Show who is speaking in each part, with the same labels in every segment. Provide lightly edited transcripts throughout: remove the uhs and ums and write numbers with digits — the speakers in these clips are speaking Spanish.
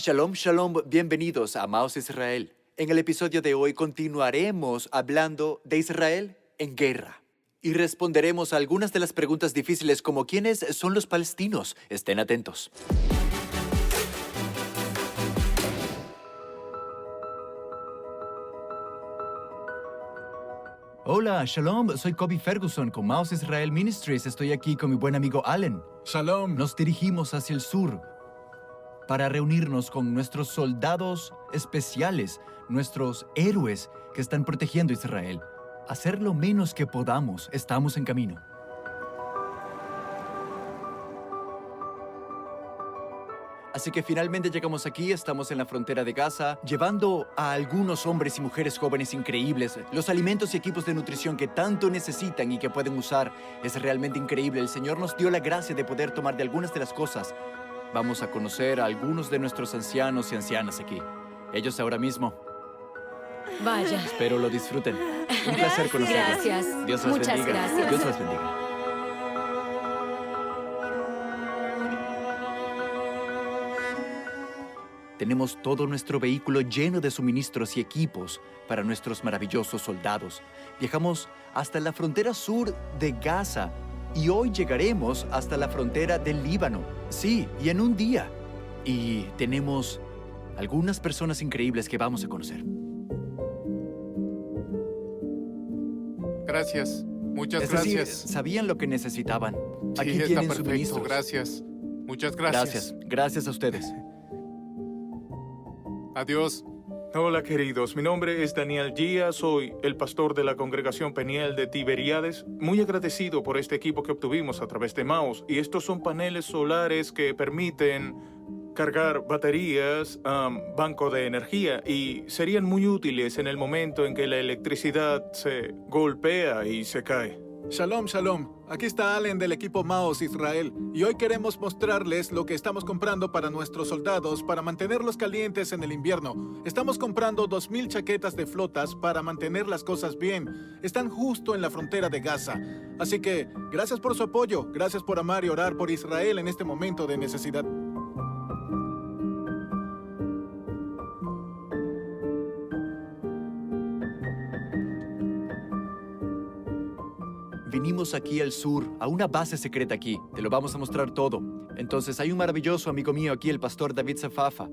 Speaker 1: Shalom, shalom, bienvenidos a Amados Israel. En el episodio de hoy continuaremos hablando de Israel en guerra. Y responderemos a algunas de las preguntas difíciles como ¿quiénes son los palestinos? Estén atentos. Hola, shalom, soy Kobe Ferguson con Amados Israel Ministries. Estoy aquí con mi buen amigo Allen.
Speaker 2: Shalom.
Speaker 1: Nos dirigimos hacia el sur para reunirnos con nuestros soldados especiales, nuestros héroes que están protegiendo a Israel. Hacer lo menos que podamos, estamos en camino. Así que finalmente llegamos aquí, estamos en la frontera de Gaza, llevando a algunos hombres y mujeres jóvenes increíbles los alimentos y equipos de nutrición que tanto necesitan y que pueden usar. Es realmente increíble. El Señor nos dio la gracia de poder tomar de algunas de las cosas. Vamos a conocer a algunos de nuestros ancianos y ancianas aquí. Ellos ahora mismo.
Speaker 3: Vaya.
Speaker 1: Espero lo disfruten. Un placer conocerlos.
Speaker 3: Gracias.
Speaker 1: Dios los
Speaker 3: Muchas
Speaker 1: bendiga.
Speaker 3: gracias.
Speaker 1: Dios los bendiga. Tenemos todo nuestro vehículo lleno de suministros y equipos para nuestros maravillosos soldados. Viajamos hasta la frontera sur de Gaza y hoy llegaremos hasta la frontera del Líbano. Sí, y en un día. Y tenemos algunas personas increíbles que vamos a conocer.
Speaker 2: Gracias. Muchas
Speaker 1: Es decir,
Speaker 2: gracias.
Speaker 1: sabían lo que necesitaban. Aquí
Speaker 2: Sí, está
Speaker 1: tienen
Speaker 2: perfecto.
Speaker 1: suministros.
Speaker 2: Gracias. Muchas gracias.
Speaker 1: Gracias. Gracias a ustedes.
Speaker 2: Adiós.
Speaker 4: Hola queridos, mi nombre es Daniel Díaz, soy el pastor de la congregación Peniel de Tiberíades. Muy agradecido por este equipo que obtuvimos a través de Maus. Y estos son paneles solares que permiten cargar baterías, banco de energía, y serían muy útiles en el momento en que la electricidad se golpea y se cae.
Speaker 5: Shalom, shalom. Aquí está Allen del equipo Maos Israel y hoy queremos mostrarles lo que estamos comprando para nuestros soldados para mantenerlos calientes en el invierno. Estamos comprando 2,000 chaquetas de flotas para mantener las cosas bien. Están justo en la frontera de Gaza. Así que gracias por su apoyo, gracias por amar y orar por Israel en este momento de necesidad.
Speaker 1: Vinimos aquí al sur, a una base secreta aquí. Te lo vamos a mostrar todo. Entonces, hay un maravilloso amigo mío aquí, el pastor David Zafafa.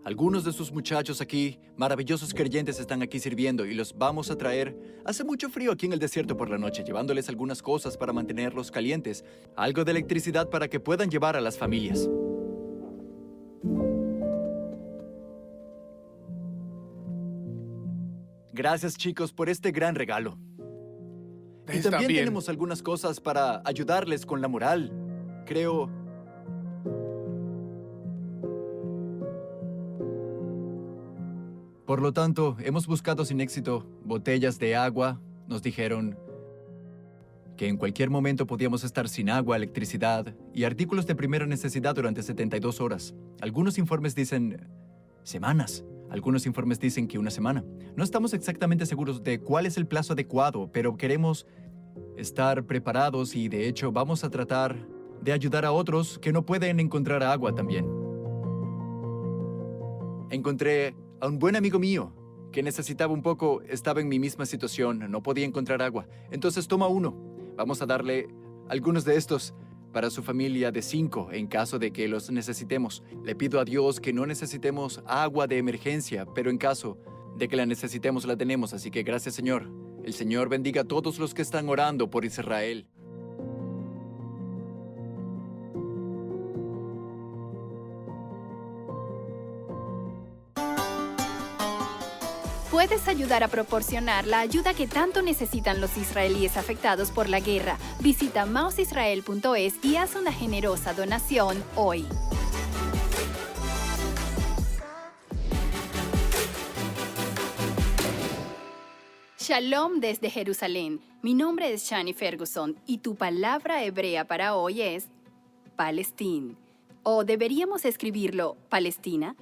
Speaker 1: Algunos de sus muchachos aquí, maravillosos creyentes, están aquí sirviendo y los vamos a traer. Hace mucho frío aquí en el desierto por la noche, llevándoles algunas cosas para mantenerlos calientes. Algo de electricidad para que puedan llevar a las familias. Gracias, chicos, por este gran regalo. Y
Speaker 2: Está
Speaker 1: también
Speaker 2: bien.
Speaker 1: tenemos algunas cosas para ayudarles con la moral. Creo... Por lo tanto, hemos buscado sin éxito botellas de agua. Nos dijeron que en cualquier momento podíamos estar sin agua, electricidad y artículos de primera necesidad durante 72 horas. Algunos informes dicen semanas. Algunos informes dicen que una semana. No estamos exactamente seguros de cuál es el plazo adecuado, pero queremos estar preparados y de hecho vamos a tratar de ayudar a otros que no pueden encontrar agua también. Encontré a un buen amigo mío que necesitaba un poco, estaba en mi misma situación, no podía encontrar agua. Entonces toma uno. Vamos a darle algunos de estos para su familia de 5 en caso de que los necesitemos. Le pido a Dios que no necesitemos agua de emergencia, pero en caso de que la necesitemos la tenemos, así que gracias Señor. El Señor bendiga a todos los que están orando por Israel.
Speaker 6: Puedes ayudar a proporcionar la ayuda que tanto necesitan los israelíes afectados por la guerra. Visita maosisrael.es y haz una generosa donación hoy. Shalom desde Jerusalén. Mi nombre es Shani Ferguson y tu palabra hebrea para hoy es Palestín. ¿O deberíamos escribirlo Palestina?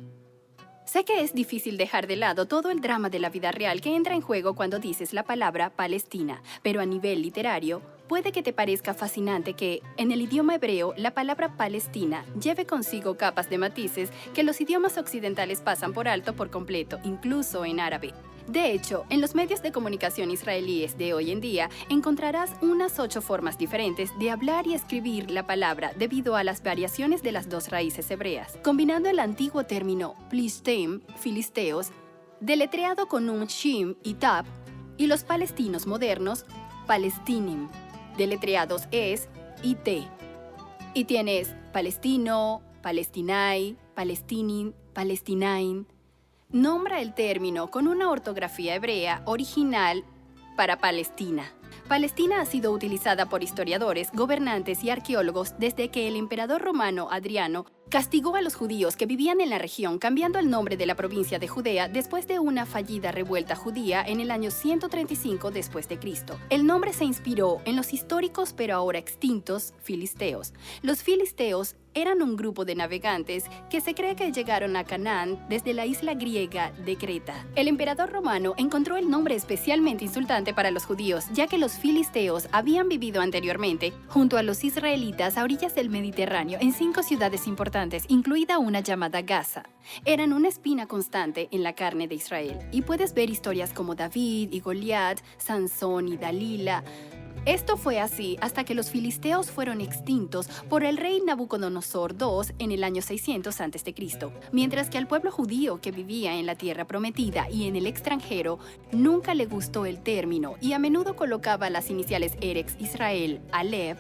Speaker 6: Sé que es difícil dejar de lado todo el drama de la vida real que entra en juego cuando dices la palabra Palestina, pero a nivel literario, puede que te parezca fascinante que, en el idioma hebreo, la palabra Palestina lleve consigo capas de matices que los idiomas occidentales pasan por alto por completo, incluso en árabe. De hecho, en los medios de comunicación israelíes de hoy en día encontrarás unas 8 formas diferentes de hablar y escribir la palabra debido a las variaciones de las dos raíces hebreas. Combinando el antiguo término Plistem, filisteos, deletreado con un shim y tab, y los palestinos modernos, Palestinim, deletreados es y t. Y tienes palestino, palestinai, palestinin, palestinain. Nombra el término con una ortografía hebrea original para Palestina. Palestina ha sido utilizada por historiadores, gobernantes y arqueólogos desde que el emperador romano Adriano castigó a los judíos que vivían en la región cambiando el nombre de la provincia de Judea después de una fallida revuelta judía en el año 135 después de Cristo. El nombre se inspiró en los históricos pero ahora extintos filisteos. Los filisteos eran un grupo de navegantes que se cree que llegaron a Canaán desde la isla griega de Creta. El emperador romano encontró el nombre especialmente insultante para los judíos, ya que los filisteos habían vivido anteriormente junto a los israelitas a orillas del Mediterráneo en 5 ciudades importantes, incluida una llamada Gaza. Eran una espina constante en la carne de Israel, y puedes ver historias como David y Goliat, Sansón y Dalila. Esto fue así hasta que los filisteos fueron extintos por el rey Nabucodonosor II en el año 600 a.C., mientras que al pueblo judío que vivía en la tierra prometida y en el extranjero nunca le gustó el término y a menudo colocaba las iniciales Eretz Israel, Alev,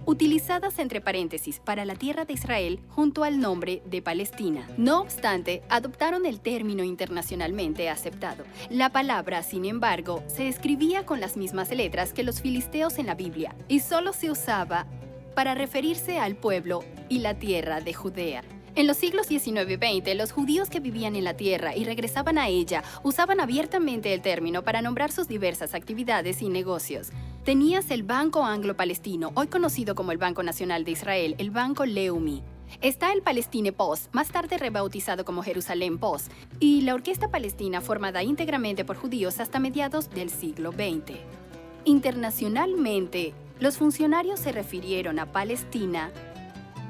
Speaker 6: utilizadas entre paréntesis para la tierra de Israel junto al nombre de Palestina. No obstante, adoptaron el término internacionalmente aceptado. La palabra, sin embargo, se escribía con las mismas letras que los filisteos en la Biblia y solo se usaba para referirse al pueblo y la tierra de Judea. En los siglos XIX y XX, los judíos que vivían en la tierra y regresaban a ella usaban abiertamente el término para nombrar sus diversas actividades y negocios. Tenías el Banco Anglo-Palestino, hoy conocido como el Banco Nacional de Israel, el Banco Leumi. Está el Palestine Post, más tarde rebautizado como Jerusalén Post, y la Orquesta Palestina, formada íntegramente por judíos hasta mediados del siglo XX. Internacionalmente, los funcionarios se refirieron a Palestina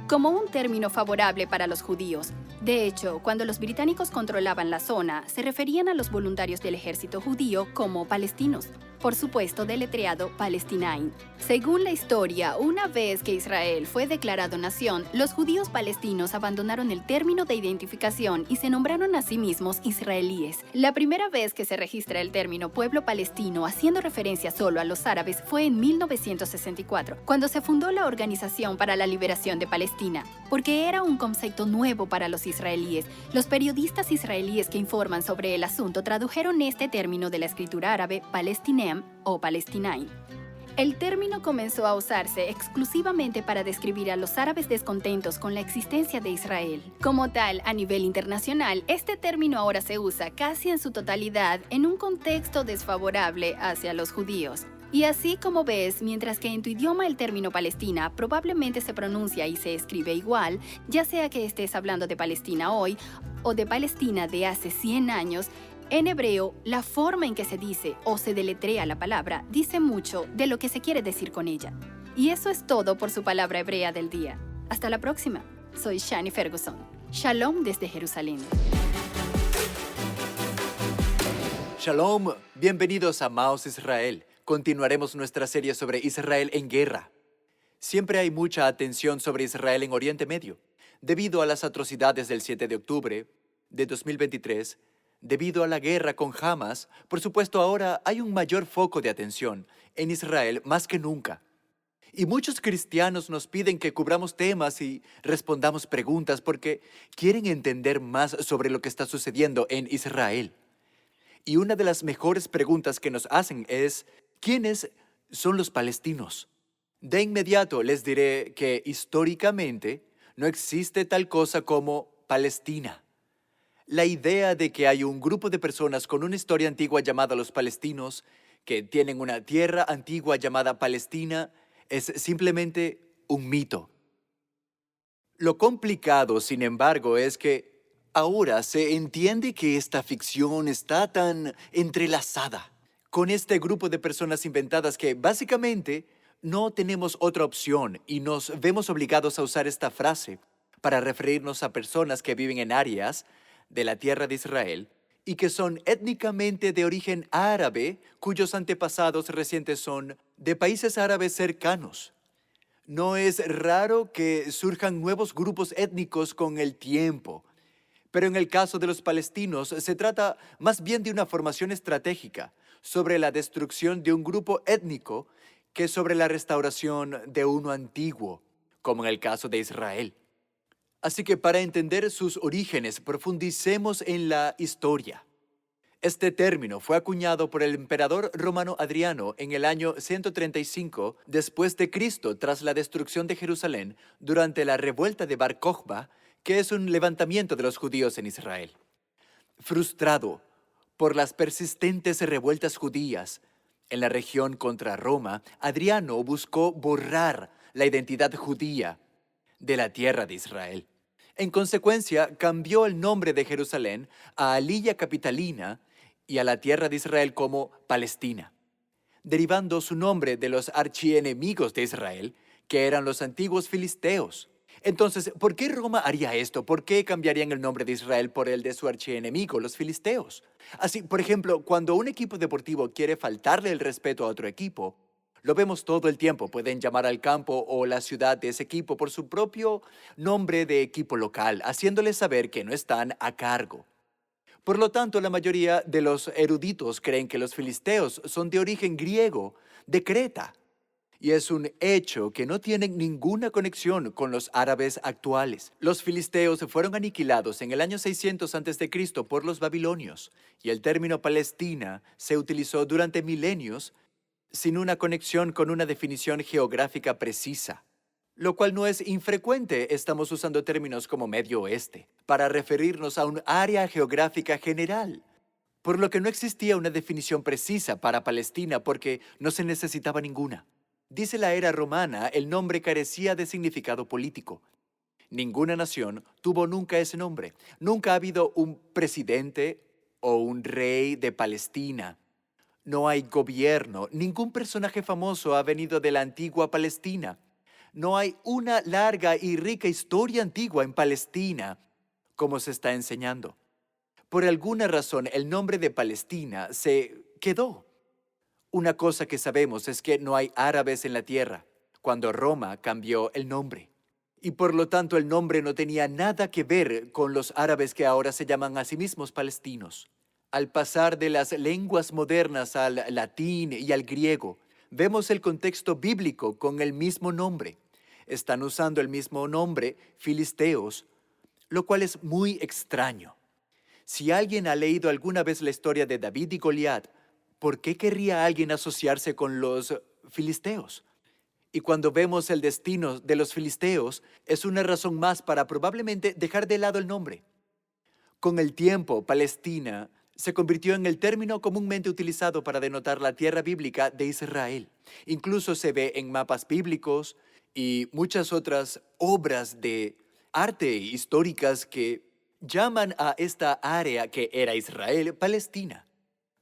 Speaker 6: como un término favorable para los judíos. De hecho, cuando los británicos controlaban la zona, se referían a los voluntarios del ejército judío como palestinos. Por supuesto, deletreado Palestinain. Según la historia, una vez que Israel fue declarado nación, los judíos palestinos abandonaron el término de identificación y se nombraron a sí mismos israelíes. La primera vez que se registra el término pueblo palestino haciendo referencia solo a los árabes fue en 1964, cuando se fundó la Organización para la Liberación de Palestina. Porque era un concepto nuevo para los israelíes, los periodistas israelíes que informan sobre el asunto tradujeron este término de la escritura árabe Palestinem o Palestinain. El término comenzó a usarse exclusivamente para describir a los árabes descontentos con la existencia de Israel. Como tal, a nivel internacional, este término ahora se usa casi en su totalidad en un contexto desfavorable hacia los judíos. Y así como ves, mientras que en tu idioma el término Palestina probablemente se pronuncia y se escribe igual, ya sea que estés hablando de Palestina hoy o de Palestina de hace 100 años, en hebreo, la forma en que se dice o se deletrea la palabra dice mucho de lo que se quiere decir con ella. Y eso es todo por su palabra hebrea del día. Hasta la próxima. Soy Shani Ferguson. Shalom desde Jerusalén.
Speaker 1: Shalom, bienvenidos a Maos Israel. Continuaremos nuestra serie sobre Israel en guerra. Siempre hay mucha atención sobre Israel en Oriente Medio, debido a las atrocidades del 7 de octubre de 2023, debido a la guerra con Hamas. Por supuesto, ahora hay un mayor foco de atención en Israel más que nunca. Y muchos cristianos nos piden que cubramos temas y respondamos preguntas porque quieren entender más sobre lo que está sucediendo en Israel. Y una de las mejores preguntas que nos hacen es, ¿quiénes son los palestinos? De inmediato les diré que históricamente no existe tal cosa como Palestina. La idea de que hay un grupo de personas con una historia antigua llamada los palestinos, que tienen una tierra antigua llamada Palestina, es simplemente un mito. Lo complicado, sin embargo, es que ahora se entiende que esta ficción está tan entrelazada con este grupo de personas inventadas que básicamente
Speaker 7: no tenemos otra opción y nos vemos obligados a usar esta frase para referirnos a personas que viven en áreas de la tierra de Israel y que son étnicamente de origen árabe, cuyos antepasados recientes son de países árabes cercanos. No es raro que surjan nuevos grupos étnicos con el tiempo, pero en el caso de los palestinos se trata más bien de una formación estratégica sobre la destrucción de un grupo étnico que sobre la restauración de uno antiguo, como en el caso de Israel. Así que para entender sus orígenes, profundicemos en la historia. Este término fue acuñado por el emperador romano Adriano en el año 135 después de Cristo, tras la destrucción de Jerusalén durante la revuelta de Bar Kokhba, que es un levantamiento de los judíos en Israel. Frustrado por las persistentes revueltas judías en la región contra Roma, Adriano buscó borrar la identidad judía de la tierra de Israel. En consecuencia, cambió el nombre de Jerusalén a Aliyah Capitalina y a la tierra de Israel como Palestina, derivando su nombre de los archienemigos de Israel, que eran los antiguos filisteos. Entonces, ¿por qué Roma haría esto? ¿Por qué cambiarían el nombre de Israel por el de su archienemigo, los filisteos? Así, por ejemplo, cuando un equipo deportivo quiere faltarle el respeto a otro equipo, lo vemos todo el tiempo. Pueden llamar al campo o la ciudad de ese equipo por su propio nombre de equipo local, haciéndoles saber que no están a cargo. Por lo tanto, la mayoría de los eruditos creen que los filisteos son de origen griego, de Creta, y es un hecho que no tienen ninguna conexión con los árabes actuales. Los filisteos fueron aniquilados en el año 600 a.C. por los babilonios, y el término Palestina se utilizó durante milenios sin una conexión con una definición geográfica precisa, lo cual no es infrecuente. Estamos usando términos como Medio Oeste para referirnos a un área geográfica general, por lo que no existía una definición precisa para Palestina porque no se necesitaba ninguna. Dice la era romana, el nombre carecía de significado político. Ninguna nación tuvo nunca ese nombre. Nunca ha habido un presidente o un rey de Palestina. No hay gobierno. Ningún personaje famoso ha venido de la antigua Palestina. No hay una larga y rica historia antigua en Palestina, como se está enseñando. Por alguna razón, el nombre de Palestina se quedó. Una cosa que sabemos es que no hay árabes en la tierra cuando Roma cambió el nombre. Y por lo tanto el nombre no tenía nada que ver con los árabes que ahora se llaman a sí mismos palestinos. Al pasar de las lenguas modernas al latín y al griego, vemos el contexto bíblico con el mismo nombre. Están usando el mismo nombre, filisteos, lo cual es muy extraño. Si alguien ha leído alguna vez la historia de David y Goliat, ¿por qué querría alguien asociarse con los filisteos? Y cuando vemos el destino de los filisteos, es una razón más para probablemente dejar de lado el nombre. Con el tiempo, Palestina se convirtió en el término comúnmente utilizado para denotar la tierra bíblica de Israel. Incluso se ve en mapas bíblicos y muchas otras obras de arte históricas que llaman a esta área que era Israel, Palestina.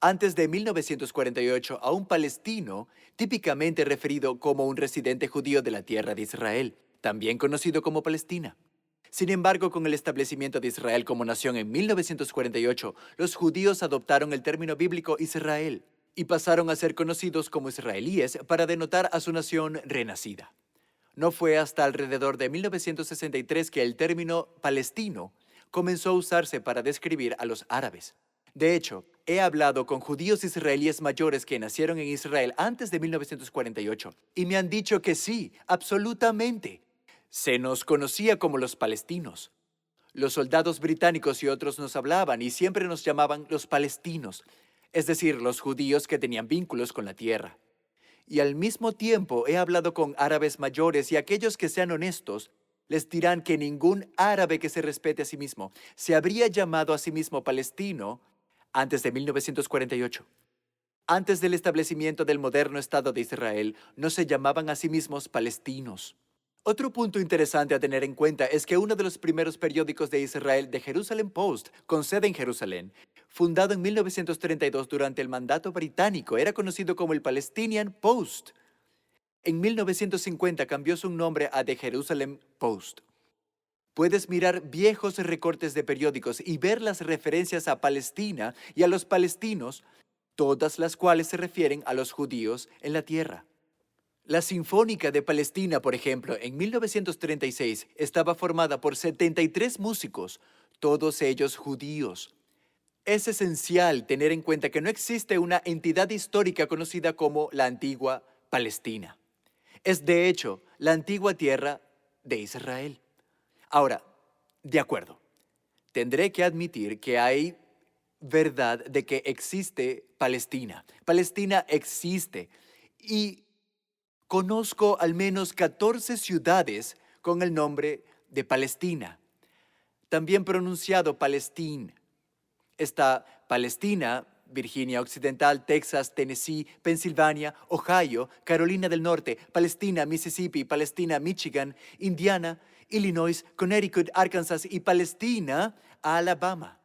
Speaker 7: Antes de 1948, a un palestino, típicamente referido como un residente judío de la tierra de Israel, también conocido como Palestina. Sin embargo, con el establecimiento de Israel como nación en 1948, los judíos adoptaron el término bíblico Israel y pasaron a ser conocidos como israelíes para denotar a su nación renacida. No fue hasta alrededor de 1963 que el término palestino comenzó a usarse para describir a los árabes. De hecho, he hablado con judíos israelíes mayores que nacieron en Israel antes de 1948 y me han dicho que sí, absolutamente. Se nos conocía como los palestinos. Los soldados británicos y otros nos hablaban y siempre nos llamaban los palestinos, es decir, los judíos que tenían vínculos con la tierra. Y al mismo tiempo he hablado con árabes mayores y aquellos que sean honestos les dirán que ningún árabe que se respete a sí mismo se habría llamado a sí mismo palestino antes de 1948. Antes del establecimiento del moderno Estado de Israel, no se llamaban a sí mismos palestinos. Otro punto interesante a tener en cuenta es que uno de los primeros periódicos de Israel, The Jerusalem Post, con sede en Jerusalén, fundado en 1932 durante el mandato británico, era conocido como el Palestinian Post. En 1950 cambió su nombre a The Jerusalem Post. Puedes mirar viejos recortes de periódicos y ver las referencias a Palestina y a los palestinos, todas las cuales se refieren a los judíos en la tierra. La Sinfónica de Palestina, por ejemplo, en 1936 estaba formada por 73 músicos, todos ellos judíos. Es esencial tener en cuenta que no existe una entidad histórica conocida como la antigua Palestina. Es de hecho la antigua tierra de Israel. Ahora, de acuerdo, tendré que admitir que hay verdad de que existe Palestina. Palestina existe y conozco al menos 14 ciudades con el nombre de Palestina, también pronunciado Palestine. Está Palestina, Virginia Occidental, Texas, Tennessee, Pensilvania, Ohio, Carolina del Norte, Palestina, Mississippi, Palestina, Michigan, Indiana, Illinois, Connecticut, Arkansas y Palestina, Alabama.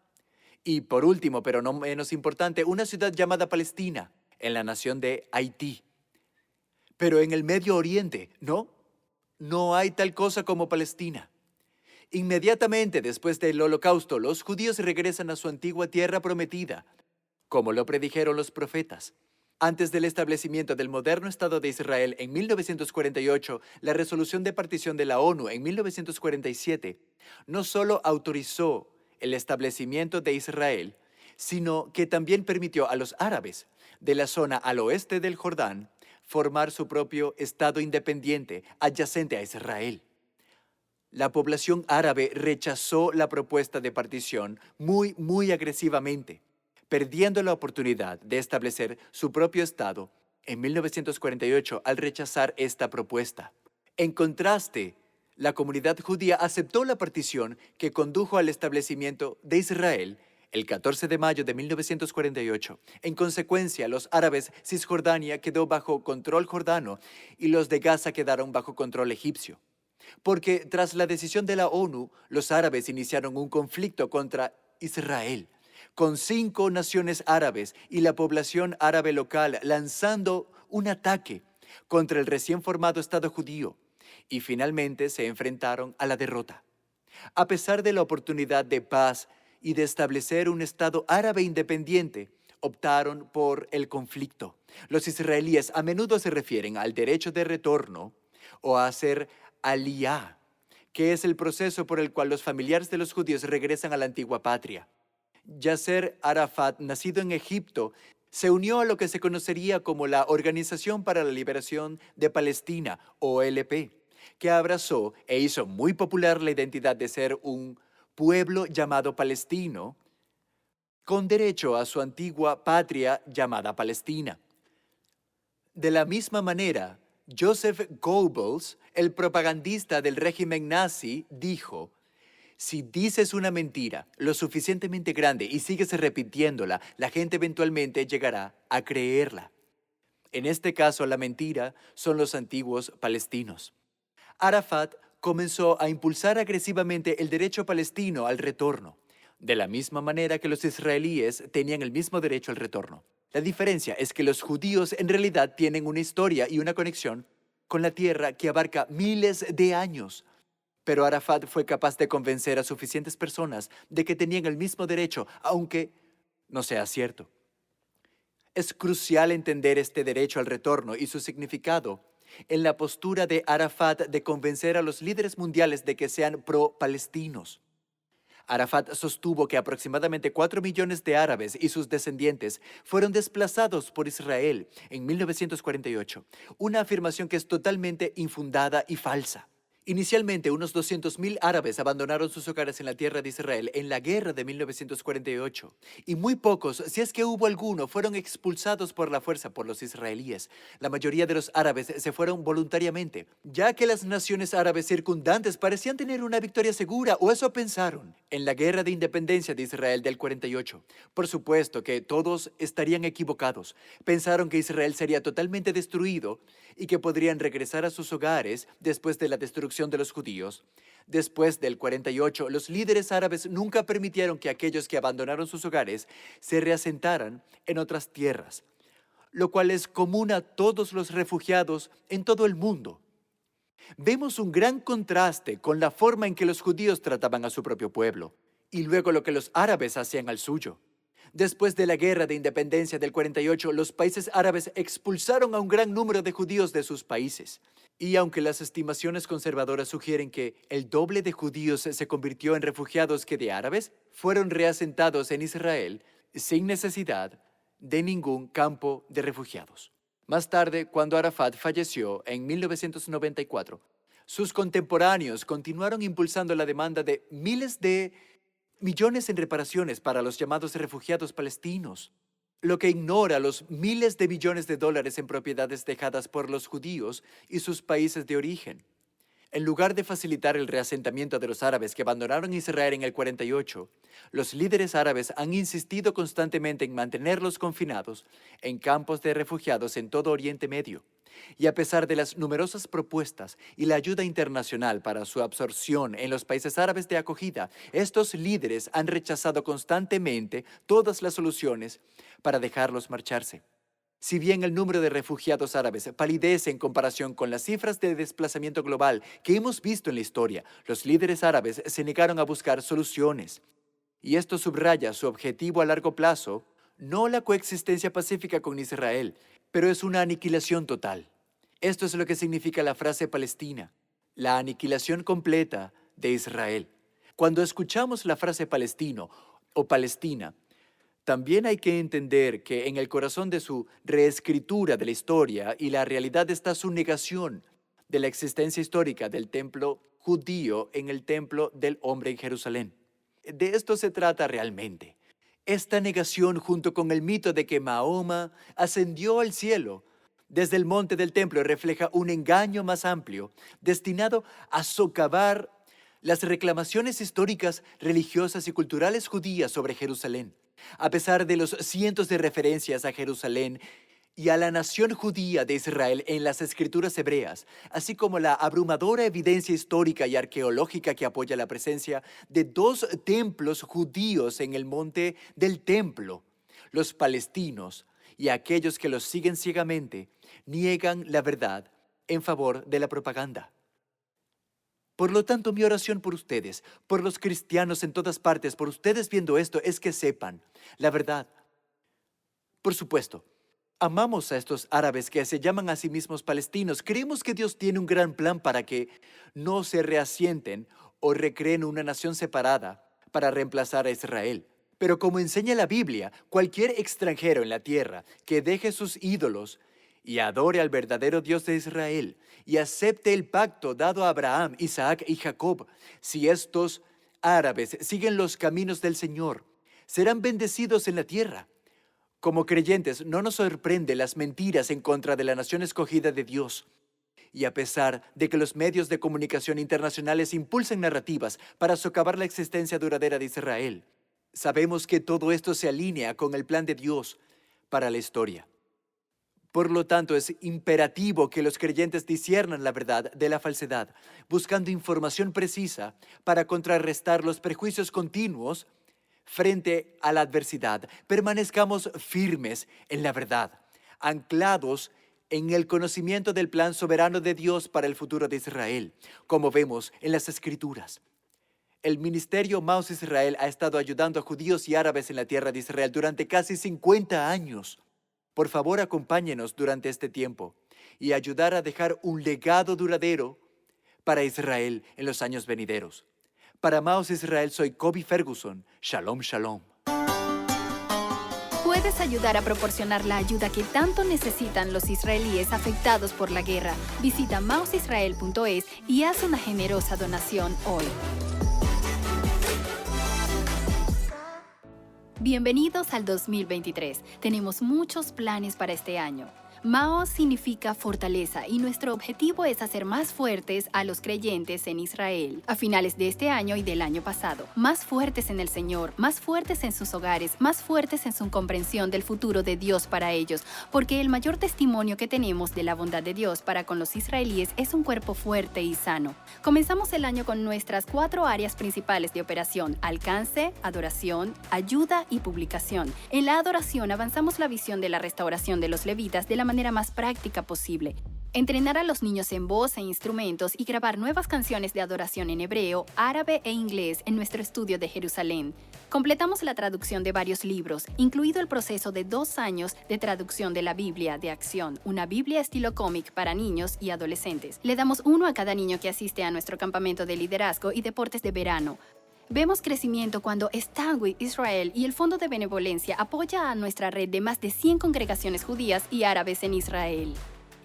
Speaker 7: Y por último, pero no menos importante, una ciudad llamada Palestina, en la nación de Haití. Pero en el Medio Oriente, no hay tal cosa como Palestina. Inmediatamente después del Holocausto, los judíos regresan a su antigua tierra prometida, como lo predijeron los profetas. Antes del establecimiento del moderno Estado de Israel en 1948, la resolución de partición de la ONU en 1947 no solo autorizó el establecimiento de Israel, sino que también permitió a los árabes de la zona al oeste del Jordán formar su propio Estado independiente adyacente a Israel. La población árabe rechazó la propuesta de partición muy agresivamente, perdiendo la oportunidad de establecer su propio Estado en 1948 al rechazar esta propuesta. En contraste, la comunidad judía aceptó la partición que condujo al establecimiento de Israel el 14 de mayo de 1948. En consecuencia, los árabes Cisjordania quedó bajo control jordano y los de Gaza quedaron bajo control egipcio. Porque tras la decisión de la ONU, los árabes iniciaron un conflicto contra Israel, con 5 naciones árabes y la población árabe local lanzando un ataque contra el recién formado Estado judío, y finalmente se enfrentaron a la derrota. A pesar de la oportunidad de paz y de establecer un Estado árabe independiente, optaron por el conflicto. Los israelíes a menudo se refieren al derecho de retorno o a hacer aliyá, que es el proceso por el cual los familiares de los judíos regresan a la antigua patria. Yasser Arafat, nacido en Egipto, se unió a lo que se conocería como la Organización para la Liberación de Palestina, OLP, que abrazó e hizo muy popular la identidad de ser un pueblo llamado palestino, con derecho a su antigua patria llamada Palestina. De la misma manera, Joseph Goebbels, el propagandista del régimen nazi, dijo: si dices una mentira lo suficientemente grande y sigues repitiéndola, la gente eventualmente llegará a creerla. En este caso, la mentira son los antiguos palestinos. Arafat comenzó a impulsar agresivamente el derecho palestino al retorno, de la misma manera que los israelíes tenían el mismo derecho al retorno. La diferencia es que los judíos en realidad tienen una historia y una conexión con la tierra que abarca miles de años. Pero Arafat fue capaz de convencer a suficientes personas de que tenían el mismo derecho, aunque no sea cierto. Es crucial entender este derecho al retorno y su significado en la postura de Arafat de convencer a los líderes mundiales de que sean pro-palestinos. Arafat sostuvo que aproximadamente 4 millones de árabes y sus descendientes fueron desplazados por Israel en 1948, una afirmación que es totalmente infundada y falsa. Inicialmente, unos 200.000 árabes abandonaron sus hogares en la tierra de Israel en la guerra de 1948, y muy pocos, si es que hubo alguno, fueron expulsados por la fuerza por los israelíes. La mayoría de los árabes se fueron voluntariamente, ya que las naciones árabes circundantes parecían tener una victoria segura, o eso pensaron, en la guerra de independencia de Israel del 48. Por supuesto que todos estarían equivocados. Pensaron que Israel sería totalmente destruido y que podrían regresar a sus hogares después de la destrucción de los judíos. Después del 48, los líderes árabes nunca permitieron que aquellos que abandonaron sus hogares se reasentaran en otras tierras. lo cual es común a todos los refugiados en todo el mundo. Vemos un gran contraste con la forma en que los judíos trataban a su propio pueblo y luego lo que los árabes hacían al suyo. Después de la Guerra de Independencia del 48, los países árabes expulsaron a un gran número de judíos de sus países. Y aunque las estimaciones conservadoras sugieren que el doble de judíos se convirtió en refugiados que de árabes, fueron reasentados en Israel sin necesidad de ningún campo de refugiados. Más tarde, cuando Arafat falleció en 1994, sus contemporáneos continuaron impulsando la demanda de miles de millones en reparaciones para los llamados refugiados palestinos, lo que ignora los miles de billones de dólares en propiedades dejadas por los judíos y sus países de origen. En lugar de facilitar el reasentamiento de los árabes que abandonaron Israel en el 48, los líderes árabes han insistido constantemente en mantenerlos confinados en campos de refugiados en todo Oriente Medio. Y a pesar de las numerosas propuestas y la ayuda internacional para su absorción en los países árabes de acogida, estos líderes han rechazado constantemente todas las soluciones para dejarlos marcharse. Si bien el número de refugiados árabes palidece en comparación con las cifras de desplazamiento global que hemos visto en la historia, los líderes árabes se negaron a buscar soluciones. Y esto subraya su objetivo a largo plazo, no la coexistencia pacífica con Israel, pero es una aniquilación total. Esto es lo que significa la frase Palestina, la aniquilación completa de Israel. Cuando escuchamos la frase palestino o Palestina, también hay que entender que en el corazón de su reescritura de la historia y la realidad está su negación de la existencia histórica del templo judío en el templo del hombre en Jerusalén. De esto se trata realmente. Esta negación, junto con el mito de que Mahoma ascendió al cielo desde el monte del templo, refleja un engaño más amplio destinado a socavar las reclamaciones históricas, religiosas y culturales judías sobre Jerusalén. A pesar de los cientos de referencias a Jerusalén y a la nación judía de Israel en las escrituras hebreas, así como la abrumadora evidencia histórica y arqueológica que apoya la presencia de 2 templos judíos en el monte del templo, los palestinos y aquellos que los siguen ciegamente niegan la verdad en favor de la propaganda. Por lo tanto, mi oración por ustedes, por los cristianos en todas partes, por ustedes viendo esto, es que sepan la verdad. Por supuesto, amamos a estos árabes que se llaman a sí mismos palestinos. Creemos que Dios tiene un gran plan para que no se reasienten o recreen una nación separada para reemplazar a Israel. Pero como enseña la Biblia, cualquier extranjero en la tierra que deje sus ídolos y adore al verdadero Dios de Israel y acepte el pacto dado a Abraham, Isaac y Jacob, si estos árabes siguen los caminos del Señor, serán bendecidos en la tierra. Como creyentes, no nos sorprende las mentiras en contra de la nación escogida de Dios. Y a pesar de que los medios de comunicación internacionales impulsan narrativas para socavar la existencia duradera de Israel, sabemos que todo esto se alinea con el plan de Dios para la historia. Por lo tanto, es imperativo que los creyentes disciernan la verdad de la falsedad, buscando información precisa para contrarrestar los prejuicios continuos frente a la adversidad. Permanezcamos firmes en la verdad, anclados en el conocimiento del plan soberano de Dios para el futuro de Israel, como vemos en las Escrituras. El ministerio Maus Israel ha estado ayudando a judíos y árabes en la tierra de Israel durante casi 50 años. Por favor, acompáñenos durante este tiempo y ayudar a dejar un legado duradero para Israel en los años venideros. Para Maus Israel, soy Kobe Ferguson. Shalom, shalom.
Speaker 6: Puedes ayudar a proporcionar la ayuda que tanto necesitan los israelíes afectados por la guerra. Visita mausisrael.es y haz una generosa donación hoy. Bienvenidos al 2023. Tenemos muchos planes para este año. Maos significa fortaleza y nuestro objetivo es hacer más fuertes a los creyentes en Israel a finales de este año y del año pasado. Más fuertes en el Señor, más fuertes en sus hogares, más fuertes en su comprensión del futuro de Dios para ellos, porque el mayor testimonio que tenemos de la bondad de Dios para con los israelíes es un cuerpo fuerte y sano. Comenzamos el año con nuestras 4 áreas principales de operación: alcance, adoración, ayuda y publicación. En la adoración avanzamos la visión de la restauración de los levitas de la manera más práctica posible. Entrenar a los niños en voz e instrumentos y grabar nuevas canciones de adoración en hebreo, árabe e inglés en nuestro estudio de Jerusalén. Completamos la traducción de varios libros, incluido el proceso de 2 años de traducción de la Biblia de Acción, una Biblia estilo cómic para niños y adolescentes. Le damos uno a cada niño que asiste a nuestro campamento de liderazgo y deportes de verano. Vemos crecimiento cuando Stand With Israel y el Fondo de Benevolencia apoya a nuestra red de más de 100 congregaciones judías y árabes en Israel.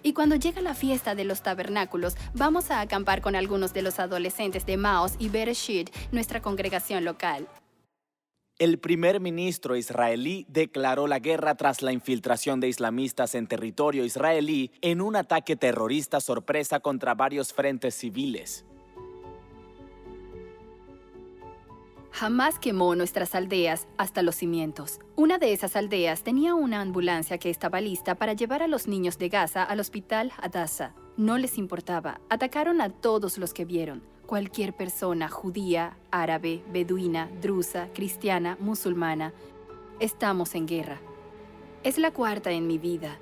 Speaker 6: Y cuando llega la fiesta de los tabernáculos, vamos a acampar con algunos de los adolescentes de Maos y Bereshit, nuestra congregación local.
Speaker 8: El primer ministro israelí declaró la guerra tras la infiltración de islamistas en territorio israelí en un ataque terrorista sorpresa contra varios frentes civiles.
Speaker 6: Jamás quemó nuestras aldeas hasta los cimientos. Una de esas aldeas tenía una ambulancia que estaba lista para llevar a los niños de Gaza al hospital Hadassah. No les importaba. Atacaron a todos los que vieron. Cualquier persona judía, árabe, beduina, drusa, cristiana, musulmana. Estamos en guerra. Es la 4ª en mi vida.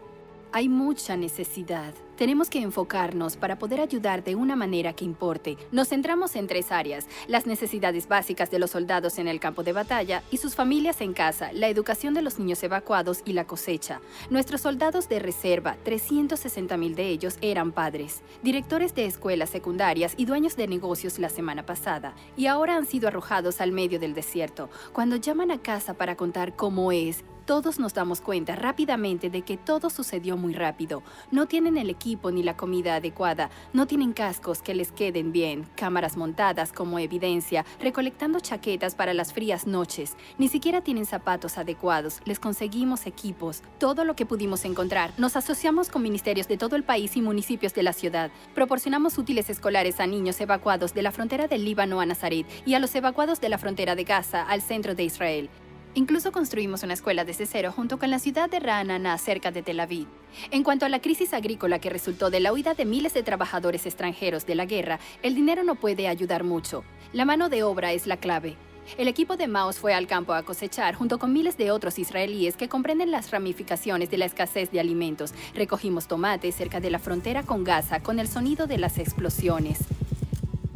Speaker 6: Hay mucha necesidad. Tenemos que enfocarnos para poder ayudar de una manera que importe. Nos centramos en 3 áreas: las necesidades básicas de los soldados en el campo de batalla y sus familias en casa, la educación de los niños evacuados y la cosecha. Nuestros soldados de reserva, 360,000 de ellos, eran padres, directores de escuelas secundarias y dueños de negocios la semana pasada, y ahora han sido arrojados al medio del desierto. Cuando llaman a casa para contar cómo es, todos nos damos cuenta rápidamente de que todo sucedió muy rápido. No tienen el equipo ni la comida adecuada, no tienen cascos que les queden bien, cámaras montadas como evidencia, recolectando chaquetas para las frías noches. Ni siquiera tienen zapatos adecuados, les conseguimos equipos, todo lo que pudimos encontrar. Nos asociamos con ministerios de todo el país y municipios de la ciudad. Proporcionamos útiles escolares a niños evacuados de la frontera del Líbano a Nazaret y a los evacuados de la frontera de Gaza al centro de Israel. Incluso construimos una escuela desde cero junto con la ciudad de Ra'anana, cerca de Tel Aviv. En cuanto a la crisis agrícola que resultó de la huida de miles de trabajadores extranjeros de la guerra, el dinero no puede ayudar mucho. La mano de obra es la clave. El equipo de Maos fue al campo a cosechar junto con miles de otros israelíes que comprenden las ramificaciones de la escasez de alimentos. Recogimos tomates cerca de la frontera con Gaza con el sonido de las explosiones.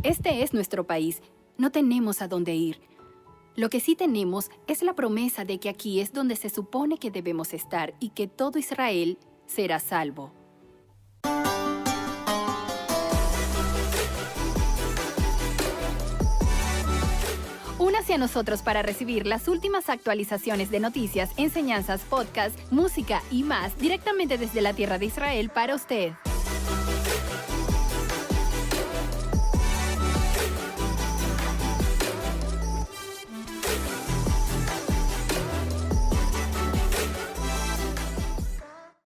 Speaker 6: Este es nuestro país. No tenemos a dónde ir. Lo que sí tenemos es la promesa de que aquí es donde se supone que debemos estar y que todo Israel será salvo. Únase a nosotros para recibir las últimas actualizaciones de noticias, enseñanzas, podcasts, música y más directamente desde la tierra de Israel para usted.